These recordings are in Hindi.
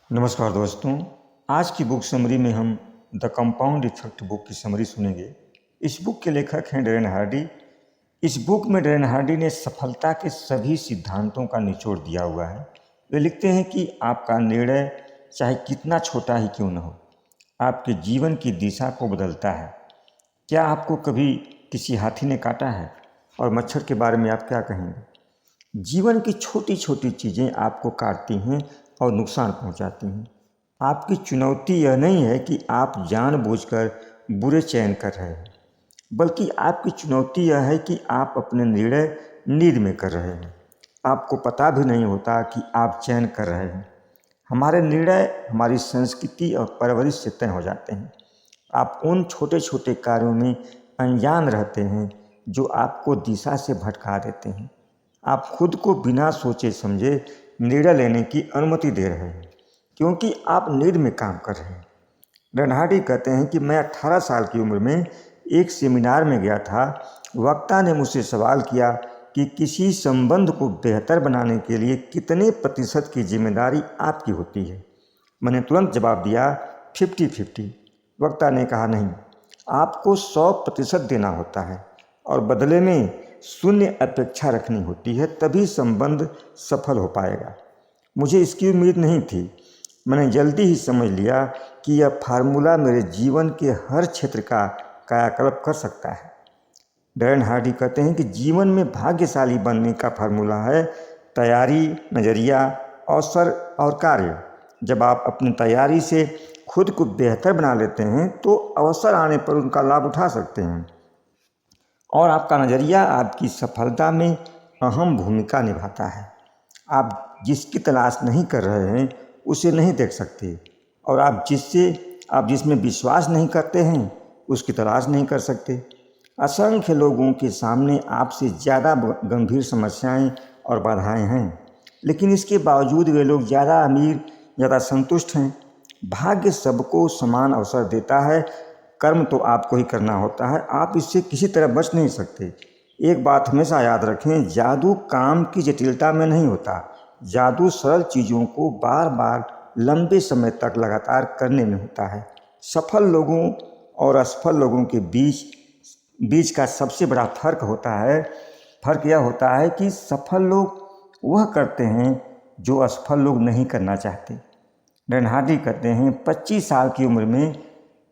नमस्कार दोस्तों। आज की बुक समरी में हम द कंपाउंड इफेक्ट बुक की समरी सुनेंगे। इस बुक के लेखक हैं डैरेन हार्डी। इस बुक में डैरेन हार्डी ने सफलता के सभी सिद्धांतों का निचोड़ दिया हुआ है। वे लिखते हैं कि आपका निर्णय चाहे कितना छोटा ही क्यों न हो, आपके जीवन की दिशा को बदलता है। क्या आपको कभी किसी हाथी ने काटा है? और मच्छर के बारे में आप क्या कहेंगे? जीवन की छोटी छोटी चीज़ें आपको काटती हैं और नुकसान पहुंचाती हैं। आपकी चुनौती यह नहीं है कि आप जानबूझकर बुरे चयन कर रहे हैं, बल्कि आपकी चुनौती यह है कि आप अपने निर्णय नींद में कर रहे हैं। आपको पता भी नहीं होता कि आप चयन कर रहे हैं। हमारे निर्णय हमारी संस्कृति और परवरिश से तय हो जाते हैं। आप उन छोटे छोटे कार्यों में अनजान रहते हैं जो आपको दिशा से भटका देते हैं। आप खुद को बिना सोचे समझे निर्णय लेने की अनुमति दे रहे हैं, क्योंकि आप नींद में काम कर रहे हैं। डैरेन हार्डी कहते हैं कि मैं 18 साल की उम्र में एक सेमिनार में गया था। वक्ता ने मुझसे सवाल किया कि किसी संबंध को बेहतर बनाने के लिए कितने प्रतिशत की जिम्मेदारी आपकी होती है। मैंने तुरंत जवाब दिया 50-50। वक्ता ने कहा नहीं, आपको 100% देना होता है और बदले में शून्य अपेक्षा रखनी होती है, तभी संबंध सफल हो पाएगा। मुझे इसकी उम्मीद नहीं थी। मैंने जल्दी ही समझ लिया कि यह फार्मूला मेरे जीवन के हर क्षेत्र का कायाकल्प कर सकता है। डैरेन हार्डी कहते हैं कि जीवन में भाग्यशाली बनने का फार्मूला है तैयारी, नज़रिया, अवसर और कार्य। जब आप अपनी तैयारी से खुद को बेहतर बना लेते हैं तो अवसर आने पर उनका लाभ उठा सकते हैं, और आपका नज़रिया आपकी सफलता में अहम भूमिका निभाता है। आप जिसकी तलाश नहीं कर रहे हैं उसे नहीं देख सकते, और आप जिसमें विश्वास नहीं करते हैं उसकी तलाश नहीं कर सकते। असंख्य लोगों के सामने आपसे ज़्यादा गंभीर समस्याएं और बाधाएं हैं, लेकिन इसके बावजूद वे लोग ज़्यादा अमीर, ज़्यादा संतुष्ट हैं। भाग्य सबको समान अवसर देता है, कर्म तो आपको ही करना होता है। आप इससे किसी तरह बच नहीं सकते। एक बात हमेशा याद रखें, जादू काम की जटिलता में नहीं होता। जादू सरल चीज़ों को बार बार लंबे समय तक लगातार करने में होता है। सफल लोगों और असफल लोगों के बीच का सबसे बड़ा फर्क यह होता है कि सफल लोग वह करते हैं जो असफल लोग नहीं करना चाहते। डैरेन हार्डी कहते हैं 25 साल की उम्र में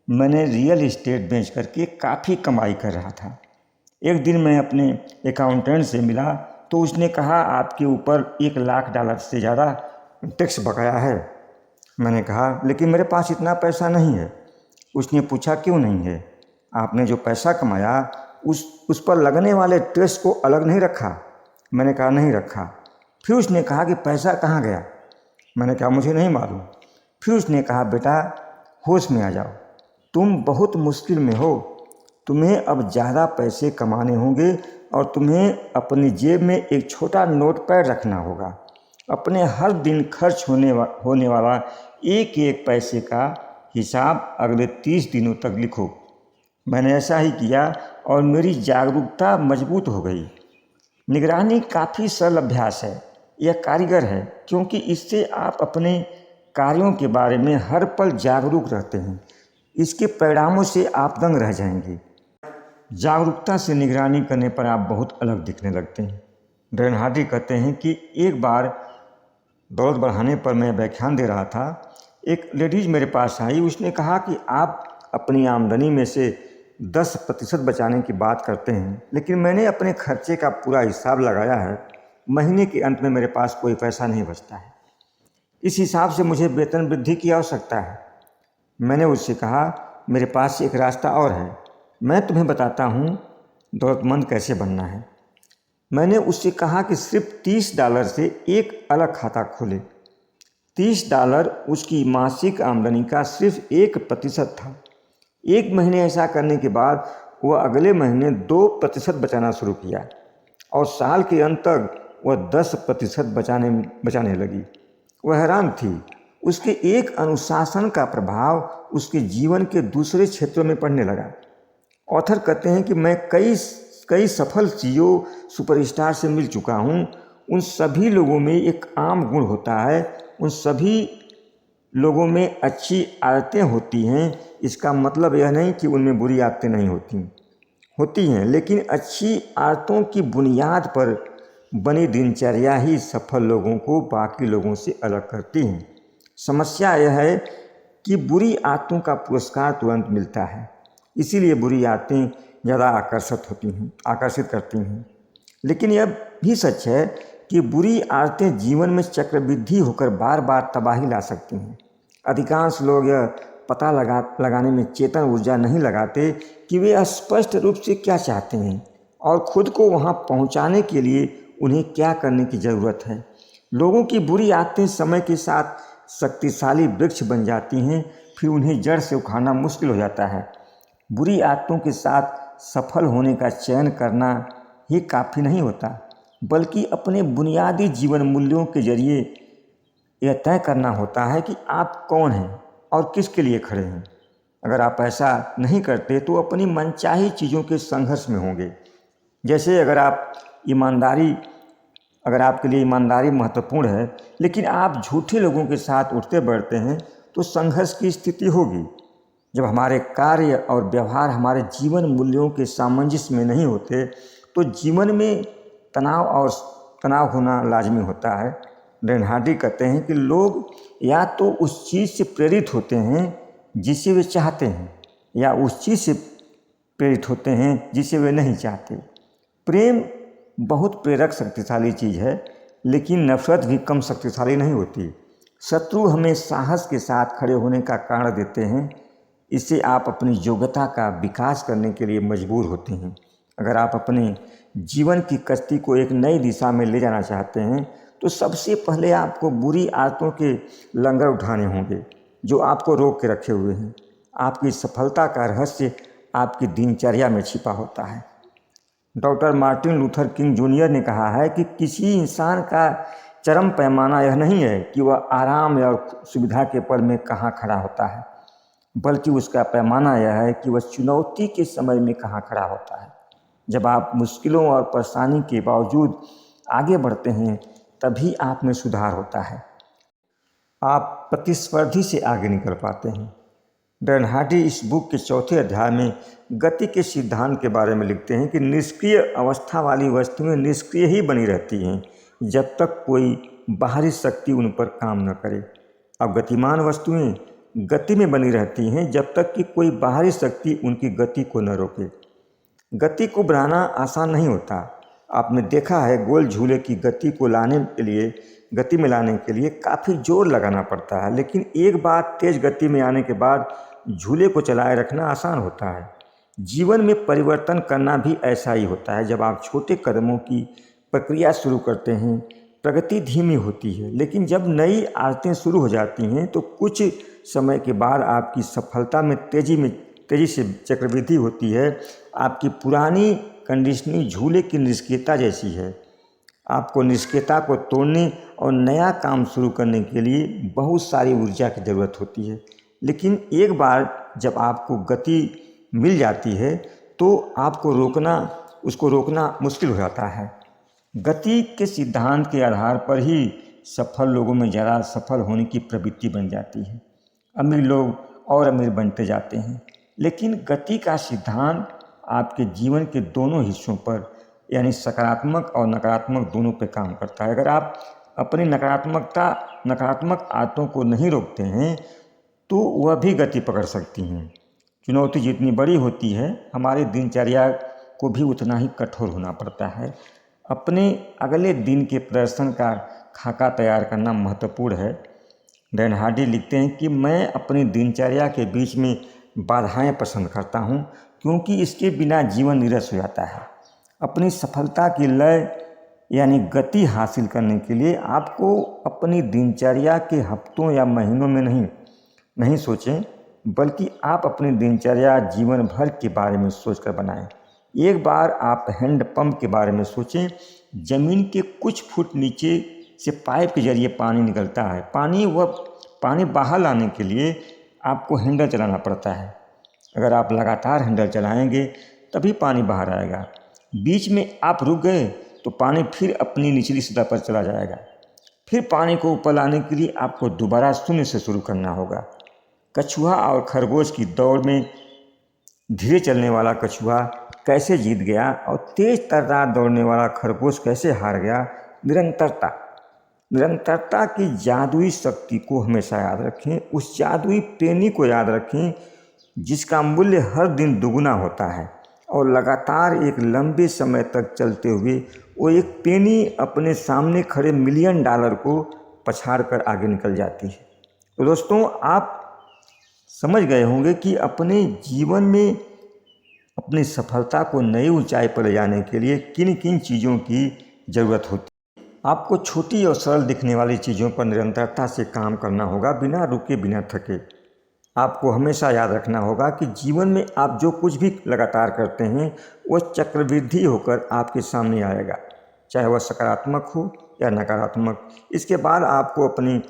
मैंने रियल इस्टेट बेच करके काफ़ी कमाई कर रहा था। एक दिन मैं अपने अकाउंटेंट से मिला तो उसने कहा आपके ऊपर $1,00,000 से ज़्यादा टैक्स बकाया है। मैंने कहा लेकिन मेरे पास इतना पैसा नहीं है। उसने पूछा क्यों नहीं है? आपने जो पैसा कमाया उस पर लगने वाले टैक्स को अलग नहीं रखा? मैंने कहा नहीं रखा। फिर उसने कहा कि पैसा कहाँ गया? मैंने कहा मुझे नहीं मालूम। फिर उसने कहा बेटा होश में आ जाओ, तुम बहुत मुश्किल में हो। तुम्हें अब ज़्यादा पैसे कमाने होंगे और तुम्हें अपनी जेब में एक छोटा नोटपैड रखना होगा। अपने हर दिन खर्च होने वाला एक एक पैसे का हिसाब अगले 30 दिनों तक लिखो। मैंने ऐसा ही किया और मेरी जागरूकता मजबूत हो गई। निगरानी काफ़ी सरल अभ्यास है, यह कारीगर है, क्योंकि इससे आप अपने कार्यों के बारे में हर पल जागरूक रहते हैं। इसके परिणामों से आप दंग रह जाएंगे। जागरूकता से निगरानी करने पर आप बहुत अलग दिखने लगते हैं। डैरेन हार्डी कहते हैं कि एक बार दौलत बढ़ाने पर मैं व्याख्यान दे रहा था। एक लेडीज मेरे पास आई। उसने कहा कि आप अपनी आमदनी में से 10% बचाने की बात करते हैं, लेकिन मैंने अपने खर्चे का पूरा हिसाब लगाया है। महीने के अंत में मेरे पास कोई पैसा नहीं बचता है। इस हिसाब से मुझे वेतन वृद्धि की आवश्यकता है। मैंने उससे कहा मेरे पास एक रास्ता और है, मैं तुम्हें बताता हूँ दौलतमंद कैसे बनना है। मैंने उससे कहा कि सिर्फ $30 से एक अलग खाता खोले। $30 उसकी मासिक आमदनी का सिर्फ 1% था। एक महीने ऐसा करने के बाद वह अगले महीने 2% बचाना शुरू किया और साल के अंत तक वह 10% बचाने लगी। वह हैरान थी। उसके एक अनुशासन का प्रभाव उसके जीवन के दूसरे क्षेत्रों में पड़ने लगा। ऑथर कहते हैं कि मैं कई सफल CEO सुपरस्टार से मिल चुका हूँ। उन सभी लोगों में एक आम गुण होता है, उन सभी लोगों में अच्छी आदतें होती हैं, इसका मतलब यह नहीं कि उनमें बुरी आदतें नहीं होती हैं, लेकिन अच्छी आदतों की बुनियाद पर बनी दिनचर्या ही सफल लोगों को बाकी लोगों से अलग करती हैं। समस्या यह है कि बुरी आदतों का पुरस्कार तुरंत मिलता है, इसीलिए बुरी आदतें ज़्यादा आकर्षित करती हैं। लेकिन यह भी सच है कि बुरी आदतें जीवन में चक्रवृद्धि होकर बार बार तबाही ला सकती हैं। अधिकांश लोग यह पता लगाने में चेतन ऊर्जा नहीं लगाते कि वे स्पष्ट रूप से क्या चाहते हैं और खुद को वहां पहुंचाने के लिए उन्हें क्या करने की ज़रूरत है। लोगों की बुरी आदतें समय के साथ शक्तिशाली वृक्ष बन जाती हैं, फिर उन्हें जड़ से उखाड़ना मुश्किल हो जाता है। बुरी आदतों के साथ सफल होने का चयन करना ही काफ़ी नहीं होता, बल्कि अपने बुनियादी जीवन मूल्यों के जरिए यह तय करना होता है कि आप कौन हैं और किसके लिए खड़े हैं। अगर आप ऐसा नहीं करते तो अपनी मनचाही चीज़ों के संघर्ष में होंगे। जैसे अगर आपके लिए ईमानदारी महत्वपूर्ण है, लेकिन आप झूठे लोगों के साथ उठते बैठते हैं, तो संघर्ष की स्थिति होगी। जब हमारे कार्य और व्यवहार हमारे जीवन मूल्यों के सामंजस्य में नहीं होते, तो जीवन में तनाव होना लाजमी होता है। रेनहार्डी कहते हैं कि लोग या तो उस चीज़ से प्रेरित होते हैं जिसे वे चाहते हैं, या उस चीज़ से प्रेरित होते हैं जिसे वे नहीं चाहते। प्रेम बहुत प्रेरक शक्तिशाली चीज़ है, लेकिन नफरत भी कम शक्तिशाली नहीं होती। शत्रु हमें साहस के साथ खड़े होने का कारण देते हैं, इससे आप अपनी योग्यता का विकास करने के लिए मजबूर होते हैं। अगर आप अपने जीवन की कश्ती को एक नई दिशा में ले जाना चाहते हैं, तो सबसे पहले आपको बुरी आदतों के लंगर उठाने होंगे जो आपको रोक के रखे हुए हैं। आपकी सफलता का रहस्य आपकी दिनचर्या में छिपा होता है। Doctor Martin Luther king junior ने कहा है कि किसी इंसान का चरम पैमाना यह नहीं है कि वह आराम या सुविधा के पल में कहाँ खड़ा होता है, बल्कि उसका पैमाना यह है कि वह चुनौती के समय में कहाँ खड़ा होता है। जब आप मुश्किलों और परेशानी के बावजूद आगे बढ़ते हैं, तभी आप में सुधार होता है। आप प्रतिस्पर्धी से आगे निकल पाते हैं। रेनहार्डी इस बुक के चौथे अध्याय में गति के सिद्धांत के बारे में लिखते हैं कि निष्क्रिय अवस्था वाली वस्तुएं निष्क्रिय ही बनी रहती हैं जब तक कोई बाहरी शक्ति उन पर काम न करे, और गतिमान वस्तुएं गति में बनी रहती हैं जब तक कि कोई बाहरी शक्ति उनकी गति को न रोके। गति को बढ़ाना आसान नहीं होता। आपने देखा है, गोल झूले की गति में लाने के लिए काफ़ी जोर लगाना पड़ता है, लेकिन एक बार तेज गति में आने के बाद झूले को चलाए रखना आसान होता है। जीवन में परिवर्तन करना भी ऐसा ही होता है। जब आप छोटे कदमों की प्रक्रिया शुरू करते हैं, प्रगति धीमी होती है, लेकिन जब नई आदतें शुरू हो जाती हैं तो कुछ समय के बाद आपकी सफलता में तेज़ी से चक्रवृद्धि होती है। आपकी पुरानी कंडीशनिंग झूले की निष्क्रियता जैसी है। आपको निष्क्रियता को तोड़ने और नया काम शुरू करने के लिए बहुत सारी ऊर्जा की ज़रूरत होती है, लेकिन एक बार जब आपको गति मिल जाती है तो उसको रोकना मुश्किल हो जाता है। गति के सिद्धांत के आधार पर ही सफल लोगों में ज़्यादा सफल होने की प्रवृत्ति बन जाती है। अमीर लोग और अमीर बनते जाते हैं, लेकिन गति का सिद्धांत आपके जीवन के दोनों हिस्सों पर, यानी सकारात्मक और नकारात्मक दोनों पे काम करता है। अगर आप अपनी नकारात्मक आदतों को नहीं रोकते हैं तो वह भी गति पकड़ सकती हैं। चुनौती जितनी बड़ी होती है, हमारी दिनचर्या को भी उतना ही कठोर होना पड़ता है। अपने अगले दिन के प्रदर्शन का खाका तैयार करना महत्वपूर्ण है। रेनहार्डी लिखते हैं कि मैं अपनी दिनचर्या के बीच में बाधाएं पसंद करता हूं, क्योंकि इसके बिना जीवन नीरस हो जाता है। अपनी सफलता की लय यानी गति हासिल करने के लिए आपको अपनी दिनचर्या के हफ्तों या महीनों में नहीं सोचें, बल्कि आप अपनी दिनचर्या जीवन भर के बारे में सोचकर बनाएं। एक बार आप हैंडपंप के बारे में सोचें। ज़मीन के कुछ फुट नीचे से पाइप के जरिए पानी निकलता है। पानी बाहर लाने के लिए आपको हैंडल चलाना पड़ता है। अगर आप लगातार हैंडल चलाएंगे तभी पानी बाहर आएगा। बीच में आप रुक गए तो पानी फिर अपनी निचली सतह पर चला जाएगा। फिर पानी को ऊपर लाने के लिए आपको दोबारा शून्य से शुरू करना होगा। कछुआ और खरगोश की दौड़ में धीरे चलने वाला कछुआ कैसे जीत गया और तेज तर्रार दौड़ने वाला खरगोश कैसे हार गया। निरंतरता की जादुई शक्ति को हमेशा याद रखें। उस जादुई पेनी को याद रखें जिसका मूल्य हर दिन दुगुना होता है और लगातार एक लंबे समय तक चलते हुए वो एक पेनी अपने सामने खड़े $1,000,000 को पछाड़ कर आगे निकल जाती है। तो दोस्तों, आप समझ गए होंगे कि अपने जीवन में अपनी सफलता को नई ऊंचाई पर ले जाने के लिए किन किन चीज़ों की ज़रूरत होती है। आपको छोटी और सरल दिखने वाली चीज़ों पर निरंतरता से काम करना होगा, बिना रुके बिना थके। आपको हमेशा याद रखना होगा कि जीवन में आप जो कुछ भी लगातार करते हैं वह चक्रवृद्धि होकर आपके सामने आएगा, चाहे वह सकारात्मक हो या नकारात्मक। इसके बाद आपको अपनी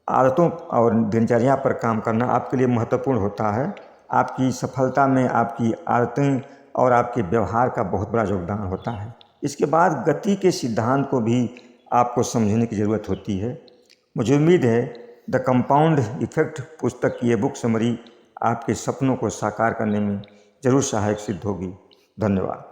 आदतों और दिनचर्या पर काम करना आपके लिए महत्वपूर्ण होता है। आपकी सफलता में आपकी आदतें और आपके व्यवहार का बहुत बड़ा योगदान होता है। इसके बाद गति के सिद्धांत को भी आपको समझने की ज़रूरत होती है। मुझे उम्मीद है द कंपाउंड इफेक्ट पुस्तक की ये बुक समरी आपके सपनों को साकार करने में ज़रूर सहायक सिद्ध होगी। धन्यवाद।